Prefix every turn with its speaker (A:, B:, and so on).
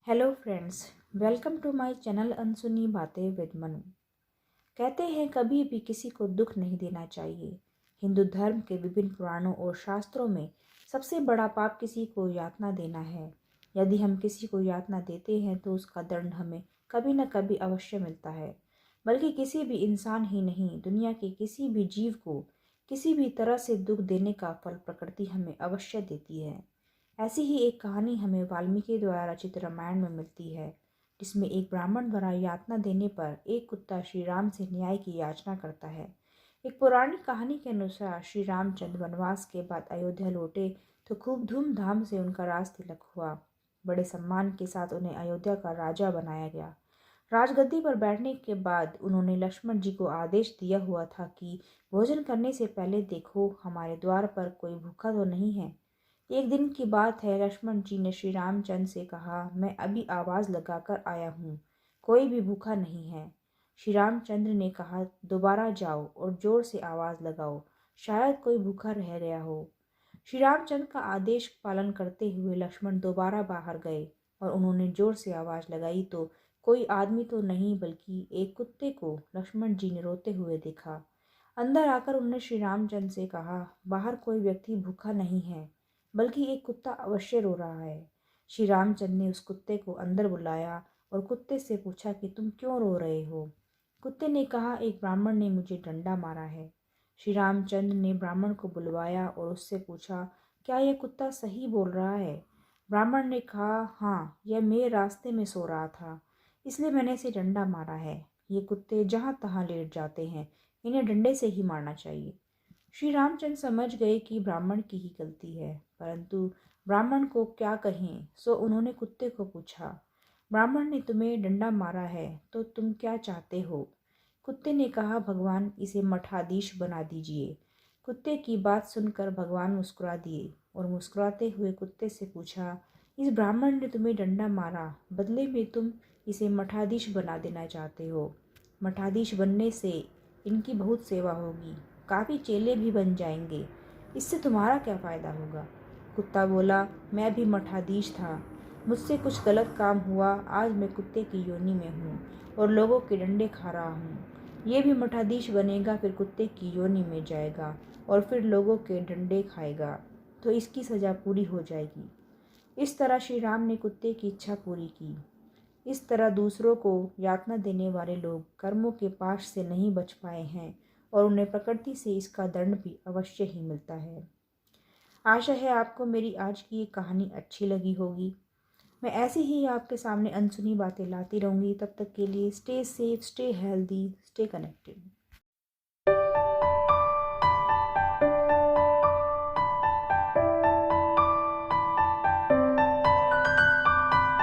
A: Hello friends, welcome to my channel अनसुनी बातें with Manu. कहते हैं कभी भी किसी को दुख नहीं देना चाहिए। हिंदू धर्म के विभिन्न पुराणों और शास्त्रों में सबसे बड़ा पाप किसी को यातना देना है। यदि हम किसी को यातना देते हैं तो उसका दंड हमें कभी न कभी अवश्य मिलता है। बल्कि किसी भी इंसान ही नहीं, दुनिया के किसी भी जीव को किसी भी तरह से दुख देने का फल प्रकृति हमें अवश्य देती है। ऐसी ही एक कहानी हमें वाल्मीकि द्वारा रचित रामायण में मिलती है, जिसमें एक ब्राह्मण द्वारा यातना देने पर एक कुत्ता श्री राम से न्याय की याचना करता है। एक पौराणिक कहानी के अनुसार श्री रामचंद्र वनवास के बाद अयोध्या लौटे तो खूब धूमधाम से उनका राज तिलक हुआ। बड़े सम्मान के साथ उन्हें अयोध्या का राजा बनाया गया। राजगद्दी पर बैठने के बाद उन्होंने लक्ष्मण जी को आदेश दिया हुआ था कि भोजन करने से पहले देखो हमारे द्वार पर कोई भूखा तो नहीं है। एक दिन की बात है, लक्ष्मण जी ने श्री रामचंद्र से कहा, मैं अभी आवाज़ लगाकर आया हूँ, कोई भी भूखा नहीं है। श्री रामचंद्र ने कहा, दोबारा जाओ और जोर से आवाज़ लगाओ, शायद कोई भूखा रह गया हो। श्री रामचंद्र का आदेश पालन करते हुए लक्ष्मण दोबारा बाहर गए और उन्होंने जोर से आवाज़ लगाई तो कोई आदमी तो नहीं बल्कि एक कुत्ते को लक्ष्मण जी ने रोते हुए देखा। अंदर आकर उन्होंने श्री रामचंद्र से कहा, बाहर कोई व्यक्ति भूखा नहीं है, बल्कि एक कुत्ता अवश्य रो रहा है। श्री रामचंद्र ने उस कुत्ते को अंदर बुलाया और कुत्ते से पूछा कि तुम क्यों रो रहे हो। कुत्ते ने कहा, एक ब्राह्मण ने मुझे डंडा मारा है। श्री रामचंद्र ने ब्राह्मण को बुलवाया और उससे पूछा, क्या यह कुत्ता सही बोल रहा है। ब्राह्मण ने कहा, हाँ, यह मेरे रास्ते में सो रहा था, इसलिए मैंने इसे डंडा मारा है। ये कुत्ते जहाँ तहाँ लेट जाते हैं, इन्हें डंडे से ही मारना चाहिए। श्री रामचंद्र समझ गए कि ब्राह्मण की ही गलती है, परंतु ब्राह्मण को क्या कहें, सो उन्होंने कुत्ते को पूछा, ब्राह्मण ने तुम्हें डंडा मारा है तो तुम क्या चाहते हो। कुत्ते ने कहा, भगवान इसे मठाधीश बना दीजिए। कुत्ते की बात सुनकर भगवान मुस्कुरा दिए और मुस्कुराते हुए कुत्ते से पूछा, इस ब्राह्मण ने तुम्हें डंडा मारा, बदले में तुम इसे मठाधीश बना देना चाहते हो। मठाधीश बनने से इनकी बहुत सेवा होगी, काफ़ी चेले भी बन जाएंगे, इससे तुम्हारा क्या फ़ायदा होगा। कुत्ता बोला, मैं भी मठाधीश था, मुझसे कुछ गलत काम हुआ, आज मैं कुत्ते की योनि में हूँ और लोगों के डंडे खा रहा हूँ। ये भी मठाधीश बनेगा, फिर कुत्ते की योनि में जाएगा और फिर लोगों के डंडे खाएगा, तो इसकी सज़ा पूरी हो जाएगी। इस तरह श्री राम ने कुत्ते की इच्छा पूरी की। इस तरह दूसरों को यातना देने वाले लोग कर्मों के पाश से नहीं बच पाए हैं और उन्हें प्रकृति से इसका दंड भी अवश्य ही मिलता है। आशा है आपको मेरी आज की ये कहानी अच्छी लगी होगी। मैं ऐसे ही आपके सामने अनसुनी बातें लाती रहूँगी। तब तक के लिए stay safe, stay healthy, stay connected.